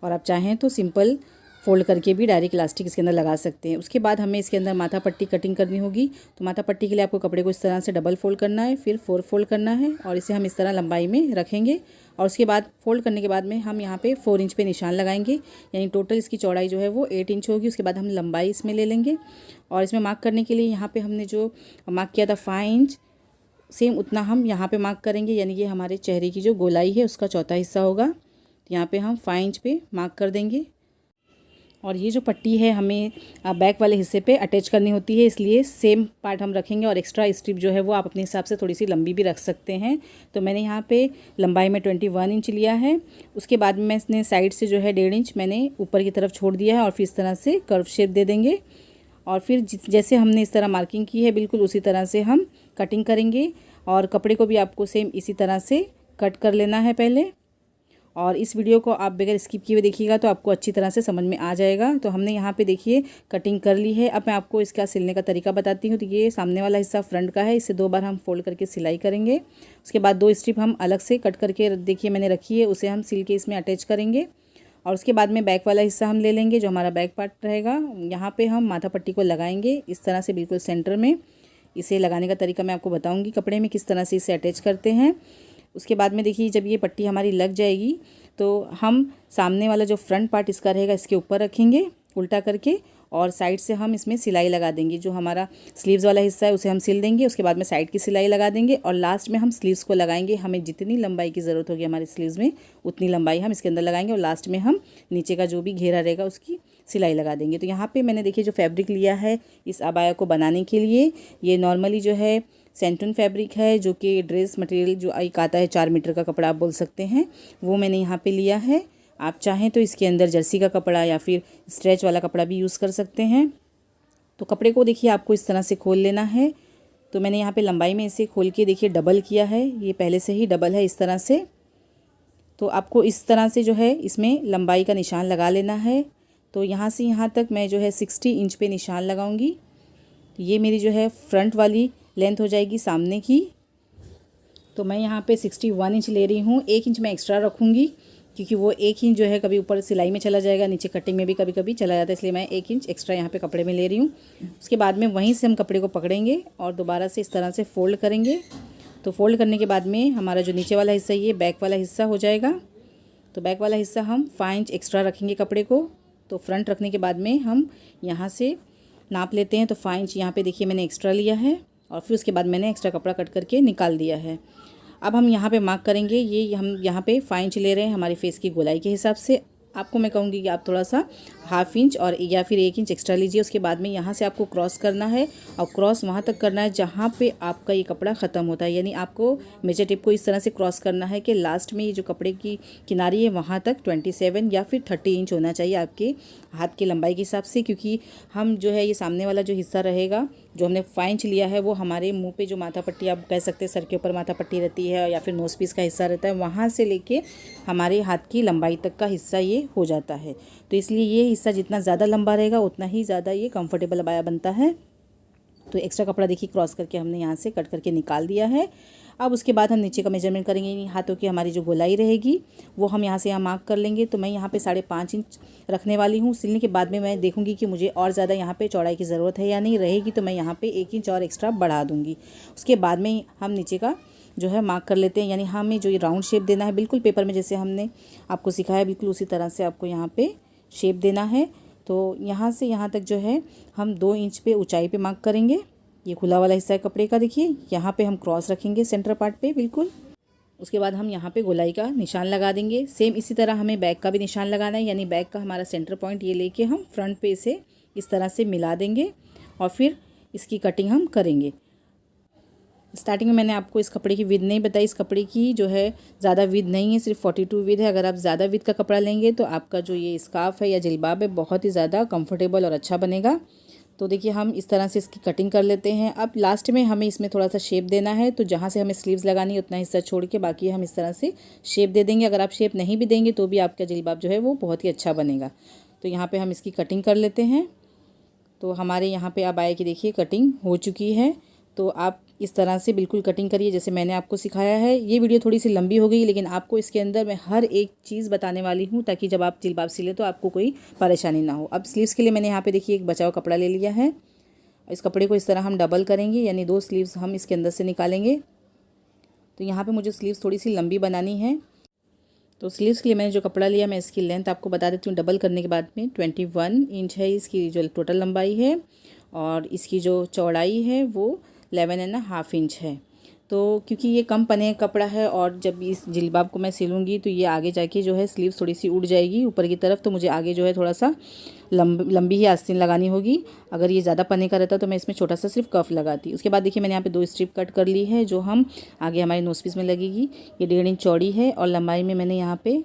और आप चाहें तो सिंपल फोल्ड करके भी डायरेक्ट इलास्टिक इसके अंदर लगा सकते हैं। उसके बाद हमें इसके अंदर माथा पट्टी कटिंग करनी होगी। तो माथा पट्टी के लिए आपको कपड़े को इस तरह से डबल फोल्ड करना है, फिर 4 फोल्ड करना है और इसे हम इस तरह लंबाई में रखेंगे। और उसके बाद फोल्ड करने के बाद में हम यहाँ पे 4 इंच पे निशान लगाएंगे, यानी टोटल इसकी चौड़ाई जो है वो 8 इंच होगी। उसके बाद हम लंबाई इसमें ले लेंगे और इसमें मार्क करने के लिए यहाँ पे हमने जो मार्क किया था 5 इंच, सेम उतना हम यहाँ पे मार्क करेंगे, यानी ये हमारे चेहरे की जो गोलाई है उसका चौथा हिस्सा होगा। तो यहाँ पे हम 5 इंच पे मार्क कर देंगे। और ये जो पट्टी है हमें बैक वाले हिस्से पे अटैच करनी होती है, इसलिए सेम पार्ट हम रखेंगे और एक्स्ट्रा स्ट्रिप जो है वो आप अपने हिसाब से थोड़ी सी लंबी भी रख सकते हैं। तो मैंने यहाँ पे लंबाई में 21 इंच लिया है। उसके बाद में इसने साइड से जो है 1.5 इंच मैंने ऊपर की तरफ छोड़ दिया है और फिर इस तरह से कर्व शेप दे देंगे। और फिर जैसे हमने इस तरह मार्किंग की है बिल्कुल उसी तरह से हम कटिंग करेंगे। और कपड़े को भी आपको सेम इसी तरह से कट कर लेना है पहले। और इस वीडियो को आप बगैर स्किप किए हुए देखिएगा तो आपको अच्छी तरह से समझ में आ जाएगा। तो हमने यहाँ पे देखिए कटिंग कर ली है। अब मैं आपको इसका सिलने का तरीका बताती हूँ। तो ये सामने वाला हिस्सा फ्रंट का है, इसे 2 बार हम फोल्ड करके सिलाई करेंगे। उसके बाद 2 स्ट्रिप हम अलग से कट करके देखिए मैंने रखी है, उसे हम सिल के इसमें अटैच करेंगे। और उसके बाद में बैक वाला हिस्सा हम ले लेंगे जो हमारा बैक पार्ट रहेगा। यहाँ पे हम माथा पट्टी को लगाएंगे इस तरह से बिल्कुल सेंटर में। इसे लगाने का तरीका मैं आपको बताऊंगी कपड़े में किस तरह से इसे अटैच करते हैं। उसके बाद में देखिए जब ये पट्टी हमारी लग जाएगी तो हम सामने वाला जो फ्रंट पार्ट इसका रहेगा इसके ऊपर रखेंगे उल्टा करके और साइड से हम इसमें सिलाई लगा देंगे। जो हमारा स्लीव्स वाला हिस्सा है उसे हम सिल देंगे, उसके बाद में साइड की सिलाई लगा देंगे और लास्ट में हम स्लीव्स को लगाएंगे। हमें जितनी लंबाई की ज़रूरत होगी हमारे स्लीव्स में उतनी लंबाई हम इसके अंदर लगाएंगे और लास्ट में हम नीचे का जो भी घेरा रहेगा उसकी सिलाई लगा देंगे। तो यहाँ पे मैंने देखिए जो फैब्रिक लिया है इस अबाया को बनाने के लिए, ये नॉर्मली जो है सेंटून फैब्रिक है जो कि ड्रेस मटेरियल जो एक आता है 4 मीटर का कपड़ा आप बोल सकते हैं, वो मैंने यहाँ पे लिया है। आप चाहें तो इसके अंदर जर्सी का कपड़ा या फिर स्ट्रेच वाला कपड़ा भी यूज़ कर सकते हैं। तो कपड़े को देखिए आपको इस तरह से खोल लेना है। तो मैंने यहाँ पे लंबाई में इसे खोल के देखिए डबल किया है, ये पहले से ही डबल है इस तरह से। तो आपको इस तरह से जो है इसमें लंबाई का निशान लगा लेना है। तो यहाँ से यहाँ तक मैं जो है 60 इंच पे निशान लगाऊंगी। ये मेरी जो है फ्रंट वाली लेंथ हो जाएगी सामने की। तो मैं यहाँ पे 61 इंच ले रही हूँ। 1 इंच मैं एक्स्ट्रा रखूँगी क्योंकि वो 1 इंच जो है कभी ऊपर सिलाई में चला जाएगा, नीचे कटिंग में भी कभी कभी चला जाता है, इसलिए मैं 1 इंच एक्स्ट्रा यहाँ पे कपड़े में ले रही हूँ। उसके बाद में वहीं से हम कपड़े को पकड़ेंगे और दोबारा से इस तरह से फ़ोल्ड करेंगे। तो फोल्ड करने के बाद में हमारा जो नीचे वाला हिस्सा ये बैक वाला हिस्सा हो जाएगा। तो बैक वाला हिस्सा हम 5 इंच एक्स्ट्रा रखेंगे कपड़े को। तो फ्रंट रखने के बाद में हम यहाँ से नाप लेते हैं। तो 5 इंच यहाँ पे देखिए मैंने एक्स्ट्रा लिया है और फिर उसके बाद मैंने एक्स्ट्रा कपड़ा कट करके निकाल दिया है। अब हम यहाँ पे मार्क करेंगे, ये हम यहाँ पे 5 इंच ले रहे हैं हमारी फेस की गोलाई के हिसाब से। आपको मैं कहूँगी कि आप थोड़ा सा हाफ इंच और या फिर 1 इंच एक्स्ट्रा लीजिए। उसके बाद में यहाँ से आपको क्रॉस करना है और क्रॉस वहाँ तक करना है जहाँ पे आपका ये कपड़ा ख़त्म होता है, यानी आपको मेजर टेप को इस तरह से क्रॉस करना है कि लास्ट में ये जो कपड़े की किनारी है वहाँ तक 27 या फिर 30 इंच होना चाहिए आपके हाथ की लंबाई के हिसाब से, क्योंकि हम जो है ये सामने वाला जो हिस्सा रहेगा जो हमने 5 इंच लिया है वो हमारे मुंह पे जो माथा पट्टी आप कह सकते हैं सर के ऊपर माथा पट्टी रहती है या फिर नोज पीस का हिस्सा रहता है, वहाँ से लेके हमारे हाथ की लंबाई तक का हिस्सा ये हो जाता है। तो इसलिए ये हिस्सा जितना ज़्यादा लंबा रहेगा उतना ही ज़्यादा ये कंफर्टेबल अबाया बनता है। तो एक्स्ट्रा कपड़ा देखिए क्रॉस करके हमने यहाँ से कट करके निकाल दिया है। अब उसके बाद हम नीचे का मेजरमेंट करेंगे। हाथों की हमारी जो गोलाई रहेगी वो हम यहाँ से यहाँ मार्क कर लेंगे। तो मैं यहाँ पे 5.5 इंच रखने वाली हूँ। सिलने के बाद में मैं देखूँगी कि मुझे और ज़्यादा यहाँ पे चौड़ाई की ज़रूरत है या नहीं, रहेगी तो मैं यहाँ पे 1 इंच और एक्स्ट्रा बढ़ा दूँगी। उसके बाद में हम नीचे का जो है मार्क कर लेते हैं, यानी हमें जो ये राउंड शेप देना है बिल्कुल पेपर में जैसे हमने आपको सिखाया बिल्कुल उसी तरह से आपको यहाँ पर शेप देना है। तो यहाँ से यहाँ तक जो है हम 2 इंच पे ऊंचाई पे मार्क करेंगे। ये खुला वाला हिस्सा है कपड़े का, देखिए यहाँ पे हम क्रॉस रखेंगे सेंटर पार्ट पे बिल्कुल। उसके बाद हम यहाँ पे गोलाई का निशान लगा देंगे। सेम इसी तरह हमें बैक का भी निशान लगाना है, यानी बैक का हमारा सेंटर पॉइंट ये लेके हम फ्रंट पे इसे इस तरह से मिला देंगे और फिर इसकी कटिंग हम करेंगे। स्टार्टिंग में मैंने आपको इस कपड़े की विड्थ नहीं बताई। इस कपड़े की जो है ज़्यादा विड्थ नहीं है, सिर्फ 42 विड्थ है। अगर आप ज़्यादा विड्थ का कपड़ा लेंगे तो आपका जो ये स्कार्फ है या जिल्बाब है बहुत ही ज़्यादा कंफर्टेबल और अच्छा बनेगा। तो देखिए हम इस तरह से इसकी कटिंग कर लेते हैं। अब लास्ट में हमें इसमें थोड़ा सा शेप देना है, तो जहाँ से हमें स्लीव्स लगानी है उतना हिस्सा छोड़ के बाकी हम इस तरह से शेप दे देंगे। अगर आप शेप नहीं भी देंगे तो भी आपका जिल्बाब जो है वो बहुत ही अच्छा बनेगा। तो यहाँ पे हम इसकी कटिंग कर लेते हैं। तो हमारे यहाँ पे अबाया की देखिए कटिंग हो चुकी है। तो आप इस तरह से बिल्कुल कटिंग करिए जैसे मैंने आपको सिखाया है। ये वीडियो थोड़ी सी लंबी हो गई, लेकिन आपको इसके अंदर मैं हर एक चीज़ बताने वाली हूँ ताकि जब आप जिल्बाब सिले तो आपको कोई परेशानी ना हो। अब स्लीव्स के लिए मैंने यहाँ पे देखिए एक बचा हुआ कपड़ा ले लिया है। इस कपड़े को इस तरह हम डबल करेंगे, यानी 2 स्लीव्स हम इसके अंदर से निकालेंगे। तो यहाँ पे मुझे स्लीव्स थोड़ी सी लंबी बनानी है। तो स्लीव्स के लिए मैंने जो कपड़ा लिया मैं इसकी लेंथ आपको बता देती हूँ। डबल करने के बाद में 21 इंच है इसकी जो टोटल लंबाई है, और इसकी जो चौड़ाई है वो 11.5 इंच है। तो क्योंकि ये कम पने का कपड़ा है और जब इस जिल्बाब को मैं सिलूँगी तो ये आगे जाके जो है स्लीव थोड़ी सी उड़ जाएगी ऊपर की तरफ, तो मुझे आगे जो है थोड़ा सा लंबी ही आस्तीन लगानी होगी। अगर ये ज़्यादा पने का रहता तो मैं इसमें छोटा सा सिर्फ कफ लगाती। उसके बाद देखिए मैंने यहाँ पे 2 स्ट्रिप कट कर ली है जो हम आगे हमारे नोज पीस में लगेगी। ये 1.5 इंच चौड़ी है और लंबाई में मैंने यहाँ पे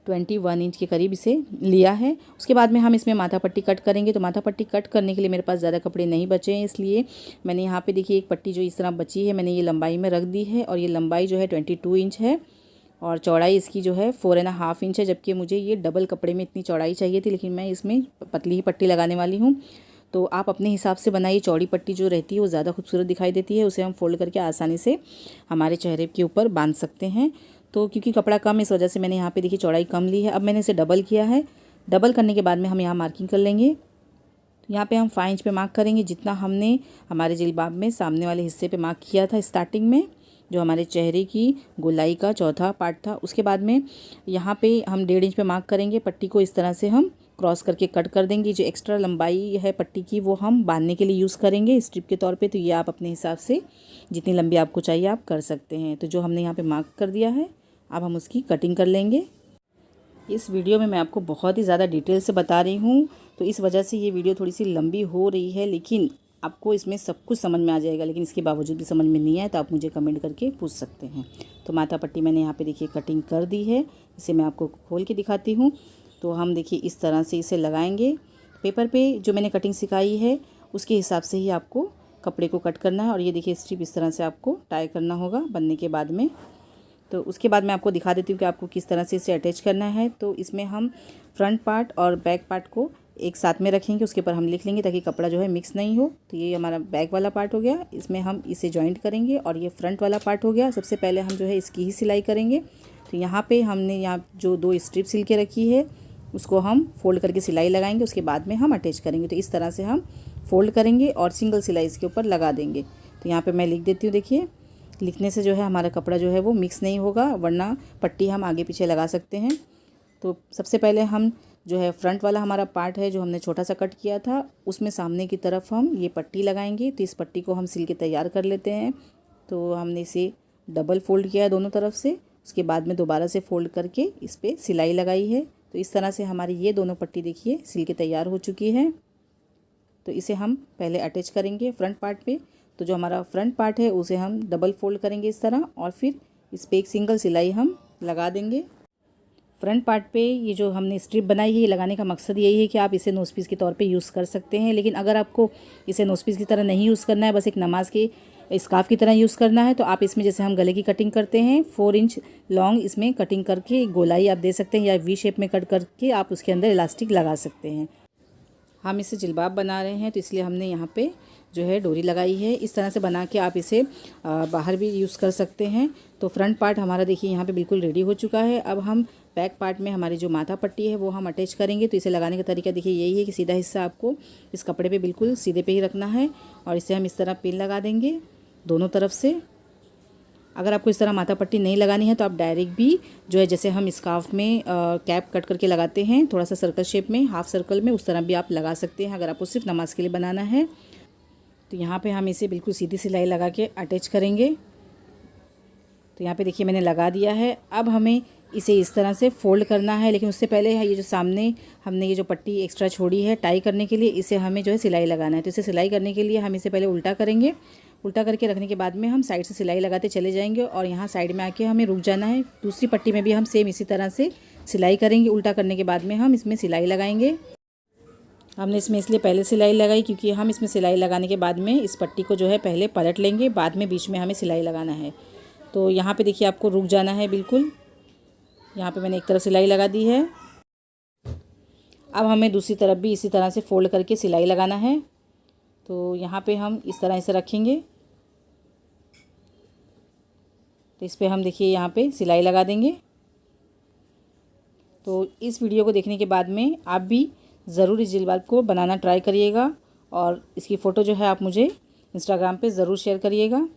21 इंच के करीब इसे लिया है। उसके बाद में हम इसमें माथा पट्टी कट करेंगे। तो माथा पट्टी कट करने के लिए मेरे पास ज़्यादा कपड़े नहीं बचे हैं, इसलिए मैंने यहाँ पे देखिए एक पट्टी जो इस तरह बची है मैंने ये लंबाई में रख दी है, और ये लंबाई जो है 22 इंच है और चौड़ाई इसकी जो है 4.5 इंच है। जबकि मुझे ये डबल कपड़े में इतनी चौड़ाई चाहिए थी, लेकिन मैं इसमें पतली ही पट्टी लगाने वाली हूँ। तो आप अपने हिसाब से बनाइए। चौड़ी पट्टी जो रहती है वो ज़्यादा खूबसूरत दिखाई देती है, उसे हम फोल्ड करके आसानी से हमारे चेहरे के ऊपर बांध सकते हैं। तो क्योंकि कपड़ा कम इस वजह से मैंने यहाँ पे देखिए चौड़ाई कम ली है। अब मैंने इसे डबल किया है। डबल करने के बाद में हम यहाँ मार्किंग कर लेंगे। तो यहाँ पे हम 5 इंच पे मार्क करेंगे, जितना हमने हमारे जिल्बाब में सामने वाले हिस्से पे मार्क किया था स्टार्टिंग में, जो हमारे चेहरे की गोलाई का चौथा पार्ट था। उसके बाद में यहाँ पे हम 1.5 इंच पे मार्क करेंगे। पट्टी को इस तरह से हम क्रॉस करके कट कर देंगे। जो एक्स्ट्रा लंबाई है पट्टी की वो हम बांधने के लिए यूज़ करेंगे स्ट्रिप के तौर पे। तो ये आप अपने हिसाब से जितनी लंबी आपको चाहिए आप कर सकते हैं। तो जो हमने यहाँ पे मार्क कर दिया है अब हम उसकी कटिंग कर लेंगे। इस वीडियो में मैं आपको बहुत ही ज़्यादा डिटेल से बता रही हूँ, तो इस वजह से ये वीडियो थोड़ी सी लंबी हो रही है, लेकिन आपको इसमें सब कुछ समझ में आ जाएगा। लेकिन इसके बावजूद भी समझ में नहीं आए तो आप मुझे कमेंट करके पूछ सकते हैं। तो माथा पट्टी मैंने यहाँ पे देखिए कटिंग कर दी है। इसे मैं आपको खोल के दिखाती हूँ। तो हम देखिए इस तरह से इसे लगाएंगे। पेपर पे जो मैंने कटिंग सिखाई है उसके हिसाब से ही आपको कपड़े को कट करना है। और ये देखिए स्ट्रिप इस तरह से आपको टाई करना होगा बनने के बाद में। तो उसके बाद मैं आपको दिखा देती हूँ कि आपको किस तरह से इसे अटैच करना है। तो इसमें हम फ्रंट पार्ट और बैक पार्ट को एक साथ में रखेंगे, उसके ऊपर हम लिख लेंगे ताकि कपड़ा जो है मिक्स नहीं हो। तो ये हमारा बैक वाला पार्ट हो गया, इसमें हम इसे जॉइंट करेंगे। और ये फ्रंट वाला पार्ट हो गया। सबसे पहले हम जो है इसकी ही सिलाई करेंगे। तो यहाँ पे हमने यहाँ जो 2 स्ट्रिप सिल के रखी है उसको हम फोल्ड करके सिलाई लगाएंगे। उसके बाद में हम अटैच करेंगे। तो इस तरह से हम फोल्ड करेंगे और सिंगल सिलाई इसके ऊपर लगा देंगे। तो यहाँ पर मैं लिख देती हूँ। देखिए लिखने से जो है हमारा कपड़ा जो है वो मिक्स नहीं होगा, वरना पट्टी हम आगे पीछे लगा सकते हैं। तो सबसे पहले हम जो है फ्रंट वाला हमारा पार्ट है जो हमने छोटा सा कट किया था उसमें सामने की तरफ हम ये पट्टी लगाएंगे। तो इस पट्टी को हम सिल के तैयार कर लेते हैं। तो हमने इसे डबल फोल्ड किया है दोनों तरफ से। उसके बाद में दोबारा से फोल्ड करके इस पर सिलाई लगाई है। तो इस तरह से हमारी ये दोनों पट्टी देखिए सिल के तैयार हो चुकी है। तो इसे हम पहले अटैच करेंगे फ्रंट पार्ट पे। तो जो हमारा फ्रंट पार्ट है उसे हम डबल फोल्ड करेंगे इस तरह, और फिर इस पर एक सिंगल सिलाई हम लगा देंगे। फ्रंट पार्ट पे ये जो हमने स्ट्रिप बनाई है, ये लगाने का मकसद यही है कि आप इसे नोज पीस के तौर पे यूज़ कर सकते हैं। लेकिन अगर आपको इसे नोज पीस की तरह नहीं यूज़ करना है, बस एक नमाज के स्कार्फ की तरह यूज़ करना है, तो आप इसमें जैसे हम गले की कटिंग करते हैं 4 इंच लॉन्ग इसमें कटिंग करके गोलाई आप दे सकते हैं, या वी शेप में कट करके आप उसके अंदर इलास्टिक लगा सकते हैं। हम इसे जिल्बाब बना रहे हैं तो इसलिए हमने यहाँ पे जो है डोरी लगाई है। इस तरह से बना के आप इसे बाहर भी यूज़ कर सकते हैं। तो फ्रंट पार्ट हमारा देखिए यहाँ पे बिल्कुल रेडी हो चुका है। अब हम बैक पार्ट में हमारी जो माथा पट्टी है वो हम अटैच करेंगे। तो इसे लगाने का तरीका देखिए यही है कि सीधा हिस्सा आपको इस कपड़े पे बिल्कुल सीधे पे ही रखना है, और इसे हम इस तरह पिन लगा देंगे दोनों तरफ से। अगर आपको इस तरह माथा पट्टी नहीं लगानी है तो आप डायरेक्ट भी जो है जैसे हम स्कार्फ में कैप कट करके लगाते हैं थोड़ा सा सर्कल शेप में, हाफ सर्कल में, उस तरह भी आप लगा सकते हैं अगर आपको सिर्फ नमाज के लिए बनाना है। तो यहाँ पे हम इसे बिल्कुल सीधी सिलाई लगा के अटैच करेंगे। तो यहाँ पे देखिए मैंने लगा दिया है। अब हमें इसे इस तरह से फोल्ड करना है, लेकिन उससे पहले ये जो सामने हमने ये जो पट्टी एक्स्ट्रा छोड़ी है टाई करने के लिए, इसे हमें जो है सिलाई लगाना है। तो इसे सिलाई करने के लिए हम इसे पहले उल्टा करेंगे। उल्टा करके रखने के बाद में हम साइड से सिलाई लगाते चले जाएंगे, और यहाँ साइड में आके हमें रुक जाना है। दूसरी पट्टी में भी हम सेम इसी तरह से सिलाई करेंगे। उल्टा करने के बाद में हम इसमें सिलाई लगाएंगे। हमने इसमें इसलिए पहले सिलाई लगाई क्योंकि हम इसमें सिलाई लगाने के बाद में इस पट्टी को जो है पहले पलट लेंगे, बाद में बीच में हमें सिलाई लगाना है। तो यहाँ पे देखिए आपको रुक जाना है बिल्कुल। यहाँ पे मैंने एक तरफ सिलाई लगा दी है। अब हमें दूसरी तरफ भी इसी तरह से फोल्ड करके सिलाई लगाना है। तो यहाँ पे हम इस तरह से रखेंगे। तो इस पर हम देखिए यहाँ पे सिलाई लगा देंगे। तो इस वीडियो को देखने के बाद में आप भी ज़रूर इस जिल्बाब को बनाना ट्राई करिएगा, और इसकी फ़ोटो जो है आप मुझे इंस्टाग्राम पे ज़रूर शेयर करिएगा।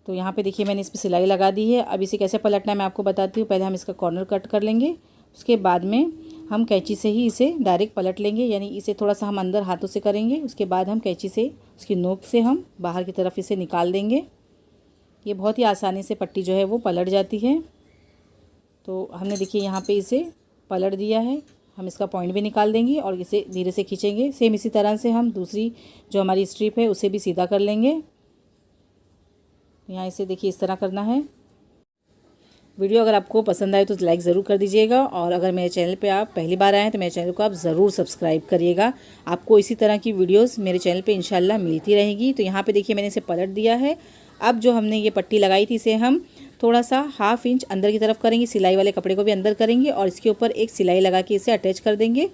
तो यहाँ पे देखिए मैंने इस पर सिलाई लगा दी है। अब इसे कैसे पलटना है मैं आपको बताती हूँ। पहले हम इसका कॉर्नर कट कर लेंगे, उसके बाद में हम कैंची से ही इसे डायरेक्ट पलट लेंगे, यानी इसे थोड़ा सा हम अंदर हाथों से करेंगे। उसके बाद हम कैंची से उसकी नोक से हम बाहर की तरफ इसे निकाल देंगे। ये बहुत ही आसानी से पट्टी जो है वो पलट जाती है। तो हमने देखिए यहाँ पे इसे पलट दिया है। हम इसका पॉइंट भी निकाल देंगे और इसे धीरे से खींचेंगे। सेम इसी तरह से हम दूसरी जो हमारी स्ट्रिप है उसे भी सीधा कर लेंगे। यहाँ इसे देखिए इस तरह करना है। वीडियो अगर आपको पसंद आए तो लाइक ज़रूर कर दीजिएगा, और अगर मेरे चैनल पे आप पहली बार आए हैं तो मेरे चैनल को आप ज़रूर सब्सक्राइब करिएगा। आपको इसी तरह की वीडियोस मेरे चैनल पे इंशाल्लाह मिलती रहेगी। तो यहाँ पे देखिए मैंने इसे पलट दिया है। अब जो हमने ये पट्टी लगाई थी इसे हम थोड़ा सा 1/2 इंच अंदर की तरफ करेंगे, सिलाई वाले कपड़े को भी अंदर करेंगे, और इसके ऊपर एक सिलाई लगा के इसे अटैच कर देंगे।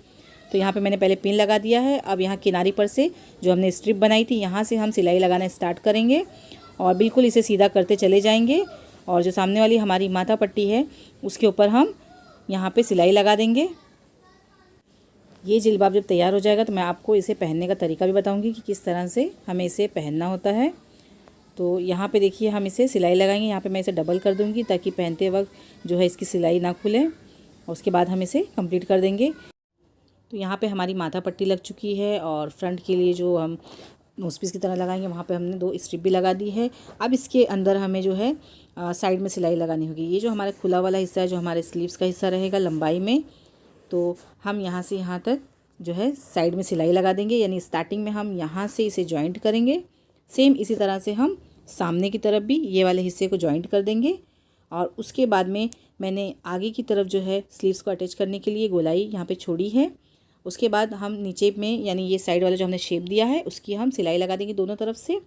तो यहाँ पे मैंने पहले पिन लगा दिया है। अब यहाँ किनारी पर से जो हमने स्ट्रिप बनाई थी यहाँ से हम सिलाई लगाना स्टार्ट करेंगे, और बिल्कुल इसे सीधा करते चले जाएंगे। और जो सामने वाली हमारी माथा पट्टी है उसके ऊपर हम यहाँ पे सिलाई लगा देंगे। ये जिल्बाब जब तैयार हो जाएगा तो मैं आपको इसे पहनने का तरीका भी बताऊँगी कि किस तरह से हमें इसे पहनना होता है। तो यहाँ पे देखिए हम इसे सिलाई लगाएंगे। यहाँ पे मैं इसे डबल कर दूँगी ताकि पहनते वक्त जो है इसकी सिलाई ना खुले, और उसके बाद हम इसे कंप्लीट कर देंगे। तो यहाँ पे हमारी माथा पट्टी लग चुकी है, और फ्रंट के लिए जो हम नोज पीस की तरह लगाएंगे वहाँ पे हमने 2 स्ट्रिप भी लगा दी है। अब इसके अंदर हमें जो है साइड में सिलाई लगानी होगी। ये जो हमारा खुला वाला हिस्सा है जो हमारे स्लीव्स का हिस्सा रहेगा लंबाई में, तो हम यहाँ से यहाँ तक जो है साइड में सिलाई लगा देंगे, यानी स्टार्टिंग में हम यहाँ से इसे जॉइंट करेंगे। सेम इसी तरह से हम सामने की तरफ भी ये वाले हिस्से को जॉइंट कर देंगे, और उसके बाद में मैंने आगे की तरफ जो है स्लीव्स को अटैच करने के लिए गोलाई यहाँ पे छोड़ी है। उसके बाद हम नीचे में यानी ये साइड वाला जो हमने शेप दिया है उसकी हम सिलाई लगा देंगे दोनों तरफ से।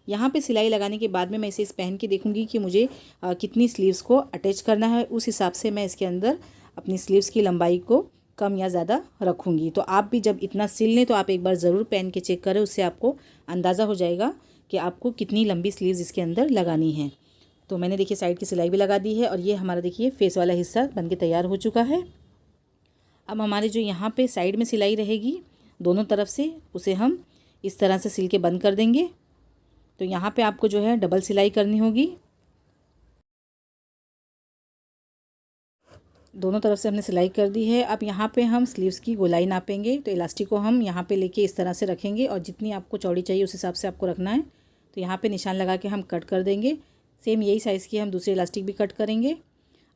यहाँ पे सिलाई लगाने के बाद में मैं इसे पहन के देखूँगी कि मुझे कितनी स्लीव्स को अटैच करना है। उस हिसाब से मैं इसके अंदर अपनी स्लीव्स की लंबाई को कम या ज़्यादा रखूँगी। तो आप भी जब इतना सिल लें तो आप एक बार ज़रूर पहन के चेक करें, उससे आपको अंदाज़ा हो जाएगा कि आपको कितनी लंबी स्लीव्स इसके अंदर लगानी है। तो मैंने देखिए साइड की सिलाई भी लगा दी है, और ये हमारा देखिए फेस वाला हिस्सा बन के तैयार हो चुका है। अब हमारे जो यहाँ पे साइड में सिलाई रहेगी दोनों तरफ से, उसे हम इस तरह से सिल के बंद कर देंगे। तो यहाँ पे आपको जो है डबल सिलाई करनी होगी। दोनों तरफ से हमने सिलाई कर दी है। अब यहाँ पे हम स्लीव्स की गोलाई नापेंगे। तो इलास्टिक को हम यहाँ पे लेके इस तरह से रखेंगे, और जितनी आपको चौड़ी चाहिए उस हिसाब से आपको रखना है। तो यहाँ पे निशान लगा के हम कट कर देंगे। सेम यही साइज़ की हम दूसरी इलास्टिक भी कट करेंगे।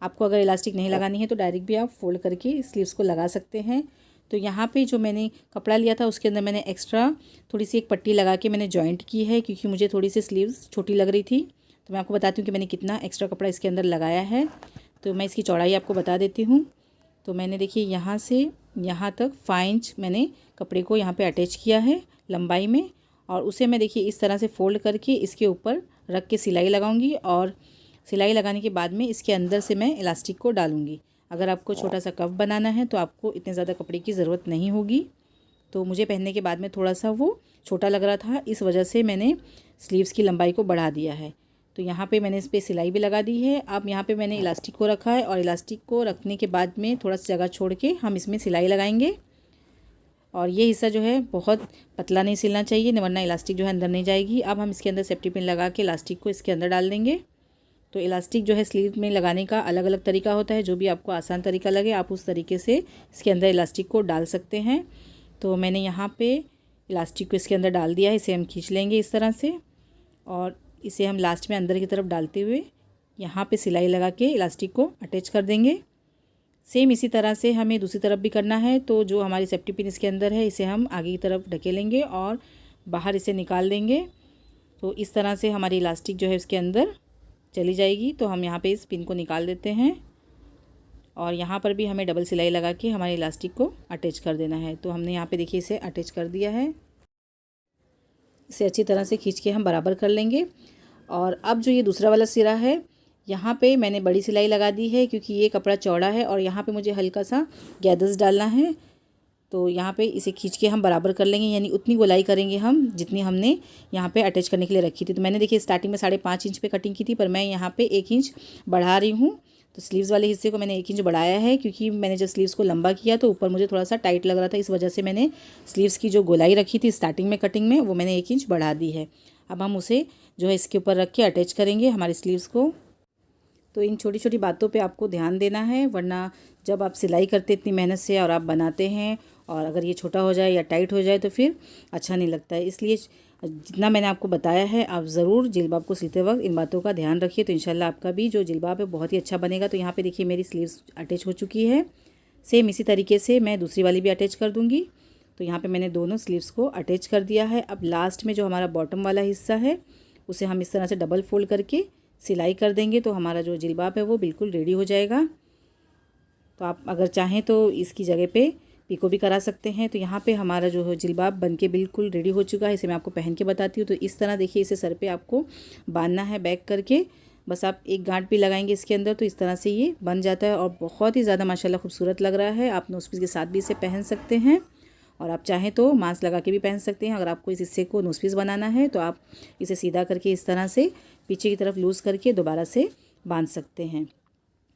आपको अगर इलास्टिक नहीं लगानी है तो डायरेक्ट भी आप फोल्ड करके स्लीव्स को लगा सकते हैं। तो यहाँ पे जो मैंने कपड़ा लिया था उसके अंदर मैंने एक्स्ट्रा थोड़ी सी एक पट्टी लगा के मैंने जॉइंट की है, क्योंकि मुझे थोड़ी सी स्लीव्स छोटी लग रही थी। तो मैं आपको बताती हूँ कि मैंने कितना एक्स्ट्रा कपड़ा इसके अंदर लगाया है। तो मैं इसकी चौड़ाई आपको बता देती हूँ। तो मैंने देखिए यहाँ से यहाँ तक 5 इंच मैंने कपड़े को यहाँ पे अटैच किया है लंबाई में, और उसे मैं देखिए इस तरह से फोल्ड करके इसके ऊपर रख के सिलाई लगाऊंगी, और सिलाई लगाने के बाद में इसके अंदर से मैं इलास्टिक को डालूंगी। अगर आपको छोटा सा कफ बनाना है तो आपको इतने ज़्यादा कपड़े की ज़रूरत नहीं होगी। तो मुझे पहनने के बाद में थोड़ा सा वो छोटा लग रहा था, इस वजह से मैंने स्लीव्स की लंबाई को बढ़ा दिया है। तो यहाँ पे मैंने इस पर सिलाई भी लगा दी है। अब यहाँ पे मैंने इलास्टिक को रखा है, और इलास्टिक को रखने के बाद में थोड़ा सा जगह छोड़ के हम इसमें सिलाई लगाएंगे। और ये हिस्सा जो है बहुत पतला नहीं सिलना चाहिए, वरना इलास्टिक जो है अंदर नहीं जाएगी। अब हम इसके अंदर सेफ्टी पिन लगा के इलास्टिक को इसके अंदर डाल देंगे। तो इलास्टिक जो है स्लीव में लगाने का अलग अलग तरीका होता है, जो भी आपको आसान तरीका लगे आप उस तरीके से इसके अंदर इलास्टिक को डाल सकते हैं। तो मैंने यहाँ पे इलास्टिक को इसके अंदर डाल दिया है। इसे हम खींच लेंगे इस तरह से, और इसे हम लास्ट में अंदर की तरफ डालते हुए यहाँ पे सिलाई लगा के इलास्टिक को अटैच कर देंगे। सेम इसी तरह से हमें दूसरी तरफ भी करना है। तो जो हमारी सेफ्टी पिन इसके अंदर है इसे हम आगे की तरफ ढकेलेंगे और बाहर इसे निकाल देंगे। तो इस तरह से हमारी इलास्टिक जो है इसके अंदर चली जाएगी। तो हम यहाँ पे इस पिन को निकाल देते हैं, और यहाँ पर भी हमें डबल सिलाई लगा के हमारे इलास्टिक को अटैच कर देना है। तो हमने यहाँ पे देखिए इसे अटैच कर दिया है। इसे अच्छी तरह से खींच के हम बराबर कर लेंगे। और अब जो ये दूसरा वाला सिरा है यहाँ पे मैंने बड़ी सिलाई लगा दी है, क्योंकि ये कपड़ा चौड़ा है और यहाँ पे मुझे हल्का सा गैदर्स डालना है। तो यहाँ पे इसे खींच के हम बराबर कर लेंगे, यानी उतनी गोलाई करेंगे हम जितनी हमने यहाँ पे अटैच करने के लिए रखी थी। तो मैंने देखिए स्टार्टिंग में 5.5 इंच पे कटिंग की थी, पर मैं यहाँ पे 1 इंच बढ़ा रही हूँ। तो स्लीव्स वाले हिस्से को मैंने 1 इंच बढ़ाया है, क्योंकि मैंने जब स्लीव्स को लंबा किया तो ऊपर मुझे थोड़ा सा टाइट लग रहा था। इस वजह से मैंने स्लीव्स की जो गोलाई रखी थी स्टार्टिंग में कटिंग में, वो मैंने 1 इंच बढ़ा दी है। अब हम उसे जो है इसके ऊपर रख के अटैच करेंगे हमारी स्लीव्स को। तो इन छोटी छोटी बातों पे आपको ध्यान देना है, वरना जब आप सिलाई करते इतनी मेहनत से और आप बनाते हैं और अगर ये छोटा हो जाए या टाइट हो जाए तो फिर अच्छा नहीं लगता है। इसलिए जितना मैंने आपको बताया है आप ज़रूर जिल्बाब को सिलते वक्त इन बातों का ध्यान रखिए। तो इंशाल्लाह आपका भी जो जिल्बाब है बहुत ही अच्छा बनेगा। तो यहाँ पे देखिए मेरी स्लीव्स अटैच हो चुकी है। सेम इसी तरीके से मैं दूसरी वाली भी अटैच कर दूँगी। तो यहाँ पर मैंने दोनों स्लीव्स को अटैच कर दिया है। अब लास्ट में जो हमारा बॉटम वाला हिस्सा है उसे हम इस तरह से डबल फोल्ड करके सिलाई कर देंगे। तो हमारा जो जिल्बाब है वो बिल्कुल रेडी हो जाएगा। तो आप अगर चाहें तो इसकी जगह पे पिको भी करा सकते हैं। तो यहाँ पे हमारा जो है जिल्बाब बनके बिल्कुल रेडी हो चुका है। इसे मैं आपको पहन के बताती हूँ। तो इस तरह देखिए इसे सर पे आपको बांधना है बैक करके, बस आप एक गांठ भी लगाएंगे इसके अंदर तो इस तरह से ये बन जाता है और बहुत ही ज़्यादा माशाल्लाह खूबसूरत लग रहा है। आप नोज़ पीस के साथ भी इसे पहन सकते हैं, और आप चाहें तो मास्क लगा के भी पहन सकते हैं। अगर आपको इस हिस्से को नोज़ पीस बनाना है तो आप इसे सीधा करके इस तरह से पीछे की तरफ लूज़ करके दोबारा से बांध सकते हैं।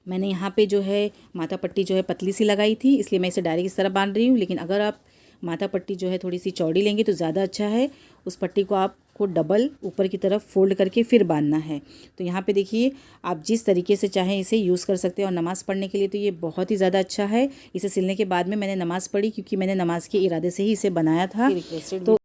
मैंने यहाँ पे जो है माथा पट्टी जो है पतली सी लगाई थी, इसलिए मैं इसे डायरेक्ट इस तरह बांध रही हूँ। लेकिन अगर आप माथा पट्टी जो है थोड़ी सी चौड़ी लेंगे तो ज़्यादा अच्छा है। उस पट्टी को आपको डबल ऊपर की तरफ फोल्ड करके फिर बांधना है। तो यहाँ पे देखिए आप जिस तरीके से चाहें इसे यूज़ कर सकते हैं। और नमाज़ पढ़ने के लिए तो ये बहुत ही ज़्यादा अच्छा है। इसे सिलने के बाद में मैंने नमाज़ पढ़ी, क्योंकि मैंने नमाज़ के इरादे से ही इसे बनाया था। तो